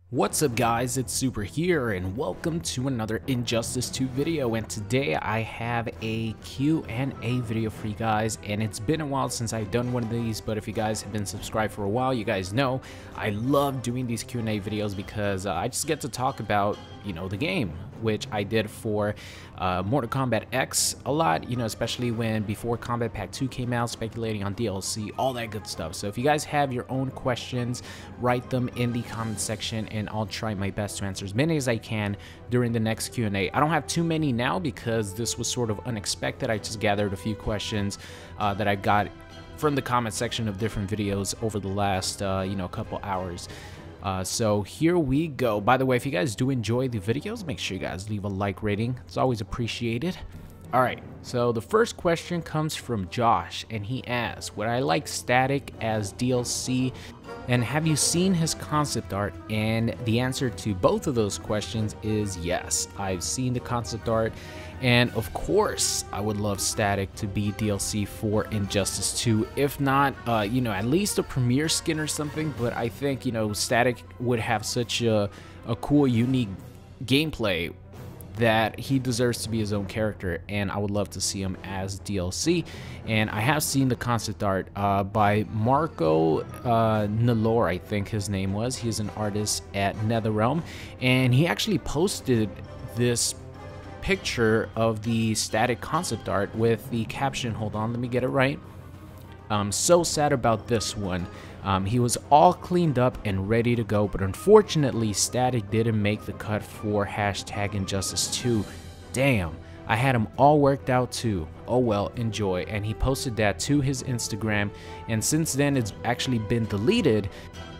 What's up guys, it's Super here and welcome to another Injustice 2 video, and today I have a Q&A video for you guys, and it's been a while since I've done one of these, but if you guys have been subscribed for a while, you guys know I love doing these Q&A videos because I just get to talk about, the game, which I did for Mortal Kombat X a lot, especially when before Combat Pack 2 came out, speculating on DLC, all that good stuff. So if you guys have your own questions, write them in the comment section and I'll try my best to answer as many as I can during the next Q&A. I don't have too many now because this was sort of unexpected. I just gathered a few questions that I got from the comment section of different videos over the last, couple hours. So here we go. By the way, if you guys do enjoy the videos, make sure you guys leave a like rating. It's always appreciated. Alright, so the first question comes from Josh, and he asks, would I like Static as DLC, and have you seen his concept art? And the answer to both of those questions is yes. I've seen the concept art, and of course, I would love Static to be DLC for Injustice 2. If not, at least a premiere skin or something, but I think, Static would have such a cool, unique gameplay that he deserves to be his own character, and I would love to see him as DLC. And I have seen the concept art by Marco Nalor, I think his name was. He's an artist at NetherRealm, and he actually posted this picture of the Static concept art with the caption, hold on, let me get it right. I'm so sad about this one. He was all cleaned up and ready to go, but unfortunately Static didn't make the cut for hashtag Injustice 2. Damn, I had him all worked out too. Oh well, enjoy. And he posted that to his Instagram, and since then it's actually been deleted.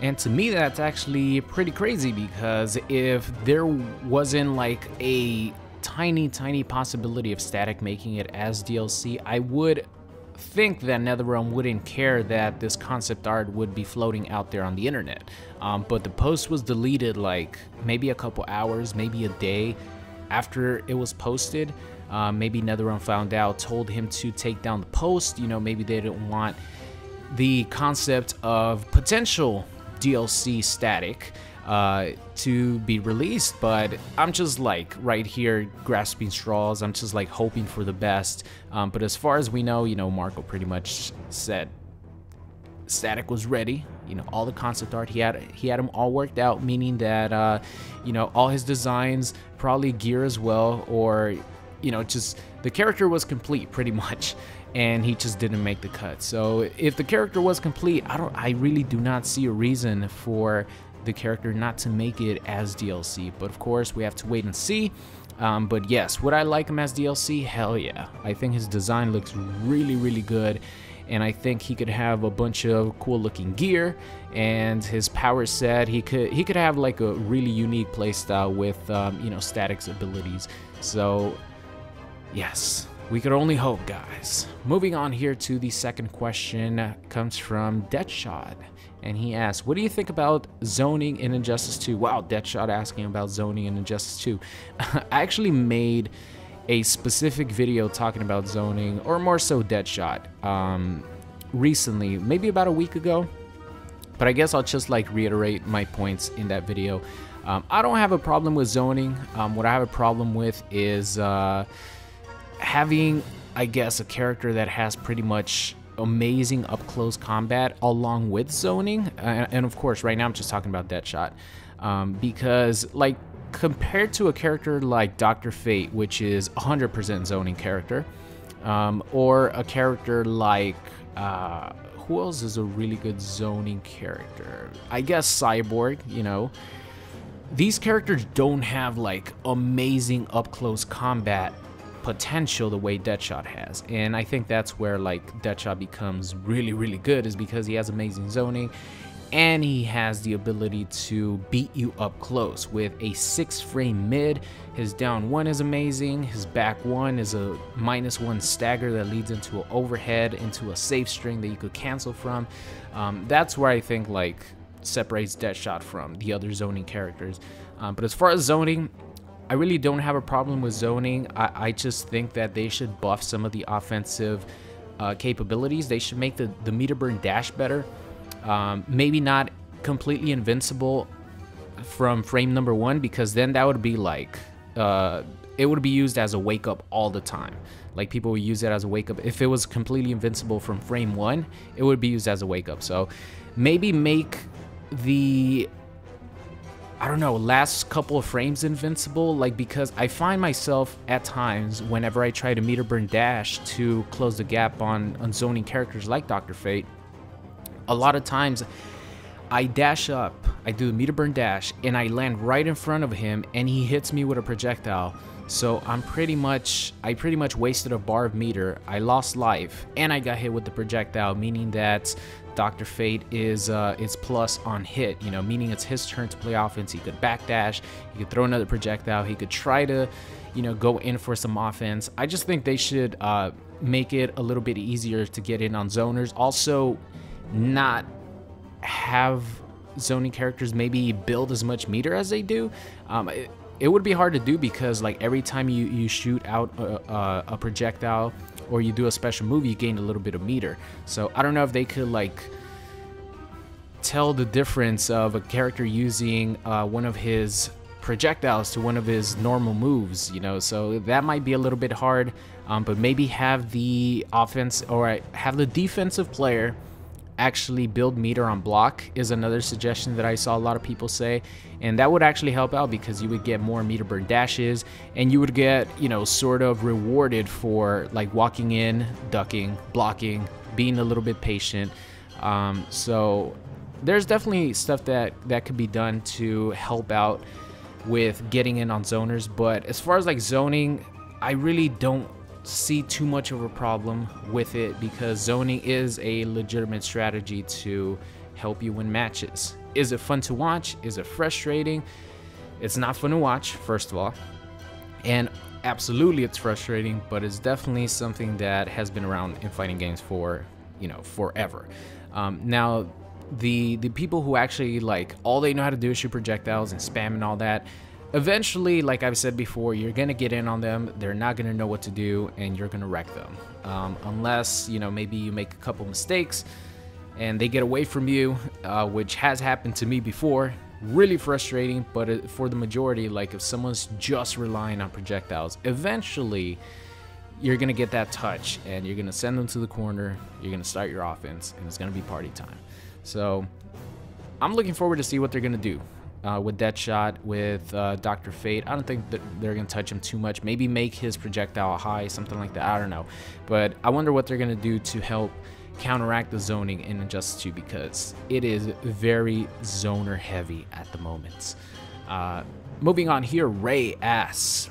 And to me that's actually pretty crazy, because if there wasn't like a tiny possibility of Static making it as DLC, I would think that NetherRealm wouldn't care that this concept art would be floating out there on the internet. But the post was deleted like maybe a couple hours, maybe a day after it was posted. Maybe NetherRealm found out, told him to take down the post. Maybe they didn't want the concept of potential DLC Static to be released, but I'm just like right here grasping straws. I'm just like hoping for the best, but as far as we know, Marco pretty much said Static was ready. All the concept art, he had them all worked out, meaning that all his designs, probably gear as well, or just the character was complete pretty much, and he just didn't make the cut. So if the character was complete, I really do not see a reason for the character not to make it as DLC, but of course we have to wait and see. But yes, would I like him as DLC? Hell yeah. I think his design looks really good, and I think he could have a bunch of cool looking gear, and his power set, he could have like a really unique playstyle with Static's abilities. So yes, we could only hope, guys. Moving on here to the second question, comes from Deadshot, and he asks, what do you think about zoning in Injustice 2? Wow, Deadshot asking about zoning in Injustice 2. I actually made a specific video talking about zoning, or more so Deadshot, recently, maybe about a week ago, but I guess I'll just like reiterate my points in that video. I don't have a problem with zoning. What I have a problem with is having, I guess, a character that has pretty much amazing up-close combat along with zoning, and of course right now I'm just talking about Deadshot, because like compared to a character like Dr. Fate, which is 100% zoning character, or a character like who else is a really good zoning character? I guess Cyborg. These characters don't have like amazing up-close combat potential the way Deadshot has, and I think that's where like Deadshot becomes really good, is because he has amazing zoning and he has the ability to beat you up close with a 6-frame mid. His down 1 is amazing, his back 1 is a -1 stagger that leads into an overhead into a safe string that you could cancel from. That's where I think like separates Deadshot from the other zoning characters. But as far as zoning, I really don't have a problem with zoning. I just think that they should buff some of the offensive capabilities. They should make the meter burn dash better. Maybe not completely invincible from frame number 1, because then that would be like it would be used as a wake up all the time. Like people would use it as a wake up. If it was completely invincible from frame 1, it would be used as a wake up. So maybe make the, I don't know, last couple of frames invincible, like, because I find myself at times whenever I try to meter burn dash to close the gap on zoning characters like Dr. Fate, a lot of times I dash up, I do the meter burn dash, and I land right in front of him, and he hits me with a projectile. So I pretty much wasted a bar of meter. I lost life, and I got hit with the projectile, meaning that Dr. Fate is plus on hit, you know, meaning it's his turn to play offense. He could backdash, he could throw another projectile, he could try to, you know, go in for some offense. I just think they should make it a little bit easier to get in on zoners. Also, not have zoning characters maybe build as much meter as they do. It would be hard to do, because like every time you shoot out a projectile or you do a special move, you gain a little bit of meter. So I don't know if they could like tell the difference of a character using one of his projectiles to one of his normal moves, you know. So that might be a little bit hard, but maybe have the offense or have the defensive player actually build meter on block is another suggestion that I saw a lot of people say, and that would actually help out, because you would get more meter burn dashes, and you would get, you know, sort of rewarded for like walking in, ducking, blocking, being a little bit patient. So there's definitely stuff that could be done to help out with getting in on zoners. But as far as like zoning, I really don't see too much of a problem with it, because zoning is a legitimate strategy to help you win matches. Is it fun to watch? Is it frustrating? It's not fun to watch, first of all, and absolutely it's frustrating, but it's definitely something that has been around in fighting games for, you know, forever. Now the people who actually like all they know how to do is shoot projectiles and spam and all that, eventually, like I've said before, you're gonna get in on them. They're not gonna know what to do, and you're gonna wreck them. Unless, you know, maybe you make a couple mistakes and they get away from you, which has happened to me before. Really frustrating. But for the majority, like if someone's just relying on projectiles, eventually you're gonna get that touch, and you're gonna send them to the corner. You're gonna start your offense, and it's gonna be party time. So I'm looking forward to see what they're gonna do. With Deadshot, with Dr. Fate. I don't think that they're going to touch him too much. Maybe make his projectile high, something like that. I don't know. But I wonder what they're going to do to help counteract the zoning in Injustice 2, because it is very zoner heavy at the moment. Moving on here, Ray asks,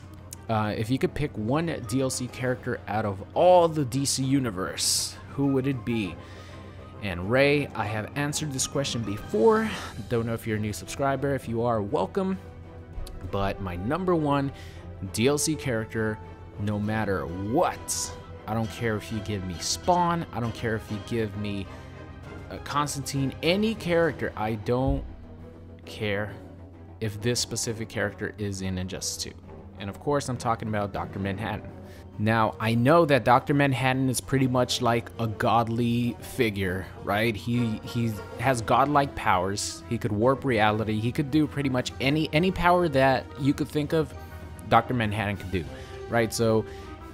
if you could pick one DLC character out of all the DC universe, who would it be? And Ray, I have answered this question before. Don't know if you're a new subscriber. If you are, welcome. But my #1 DLC character, no matter what, I don't care if you give me Spawn, I don't care if you give me Constantine, any character, I don't care if this specific character is in Injustice 2. And of course, I'm talking about Dr. Manhattan. Now, I know that Dr. Manhattan is pretty much like a godly figure, right? He has godlike powers. He could warp reality. He could do pretty much any power that you could think of, Dr. Manhattan could do, right? So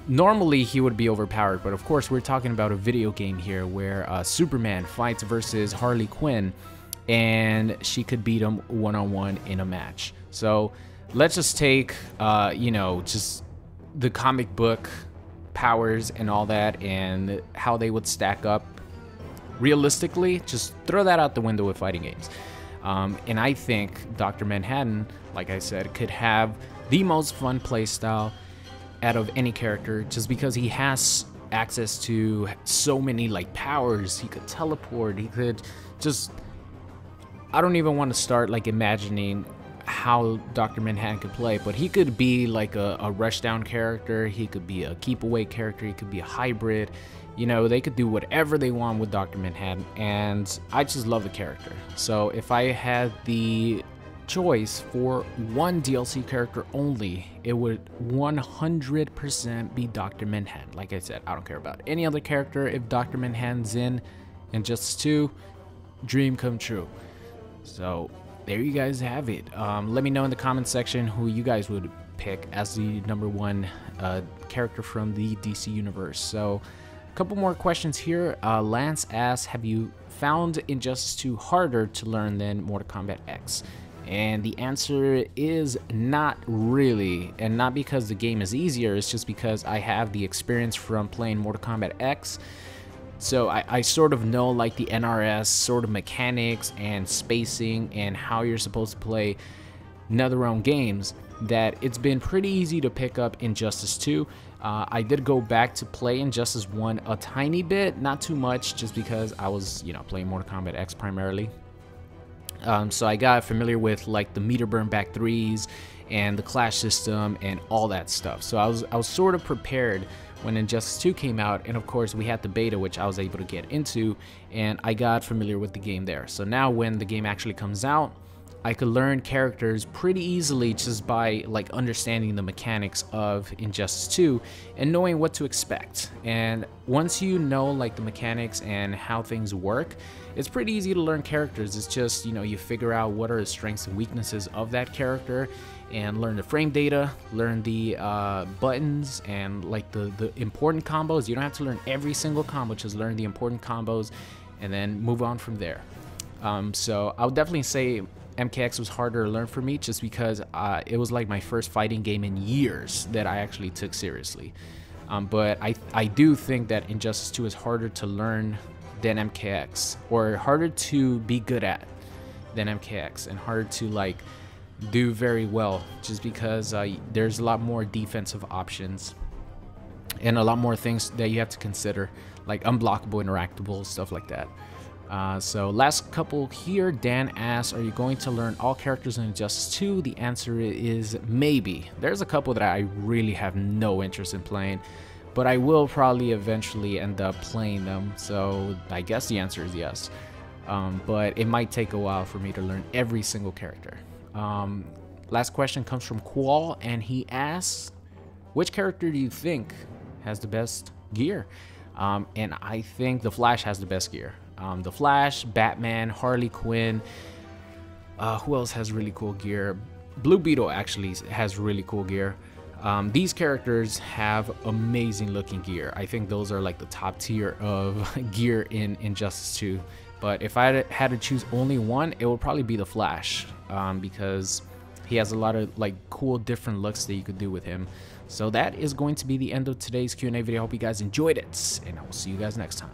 normally he would be overpowered, but of course we're talking about a video game here where Superman fights versus Harley Quinn, and she could beat him one-on-one in a match. So let's just take, you know, just the comic book powers and all that, and how they would stack up realistically. Just throw that out the window with fighting games. And I think Dr. Manhattan, like I said, could have the most fun playstyle out of any character, just because he has access to so many like powers. He could teleport, he could just, I don't even want to start like imagining how Dr. Manhattan could play, but he could be like a rushdown character, he could be a keep away character, he could be a hybrid. You know, they could do whatever they want with Dr. Manhattan, and I just love the character. So if I had the choice for one DLC character only, it would 100% be Dr. Manhattan. Like I said, I don't care about any other character. If Dr. Manhattan's in Injustice 2, dream come true. So there you guys have it. Let me know in the comment section who you guys would pick as the #1 character from the DC universe. So a couple more questions here. Lance asks, have you found Injustice 2 harder to learn than Mortal Kombat X? And the answer is not really, and not because the game is easier, it's just because I have the experience from playing Mortal Kombat X. So I sort of know like the NRS sort of mechanics and spacing and how you're supposed to play NetherRealm games, that it's been pretty easy to pick up Injustice 2. I did go back to play Injustice 1 a tiny bit, not too much, just because I was, you know, playing Mortal Kombat X primarily. So I got familiar with like the meter burn back 3s and the clash system and all that stuff. So I was sort of prepared when Injustice 2 came out, and of course we had the beta, which I was able to get into, and I got familiar with the game there. So now when the game actually comes out, I could learn characters pretty easily just by like understanding the mechanics of Injustice 2 and knowing what to expect. And once you know like the mechanics and how things work, it's pretty easy to learn characters. It's just, you know, you figure out what are the strengths and weaknesses of that character and learn the frame data, learn the buttons and like the important combos. You don't have to learn every single combo, just learn the important combos and then move on from there. So I would definitely say MKX was harder to learn for me, just because it was like my first fighting game in years that I actually took seriously. But I do think that Injustice 2 is harder to learn than MKX, or harder to be good at than MKX, and harder to like do very well, just because there's a lot more defensive options and a lot more things that you have to consider, like unblockable, interactable, stuff like that. So last couple here, Dan asks, are you going to learn all characters in Injustice 2? The answer is maybe. There's a couple that I really have no interest in playing, but I will probably eventually end up playing them, so I guess the answer is yes. But it might take a while for me to learn every single character. Last question comes from Qual, and he asks, which character do you think has the best gear? And I think the Flash has the best gear. The Flash, Batman, Harley Quinn, who else has really cool gear? Blue Beetle actually has really cool gear. These characters have amazing looking gear. I think those are like the top tier of gear in Injustice 2. But if I had to choose only one, it would probably be the Flash, because he has a lot of like cool different looks that you could do with him. So that is going to be the end of today's Q&A video. I hope you guys enjoyed it, and I will see you guys next time.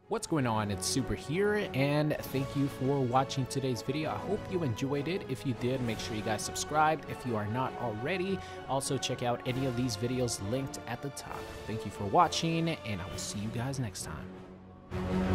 What's going on? It's Super here, and thank you for watching today's video. I hope you enjoyed it. If you did, make sure you guys subscribed if you are not already. Also, check out any of these videos linked at the top. Thank you for watching, and I will see you guys next time.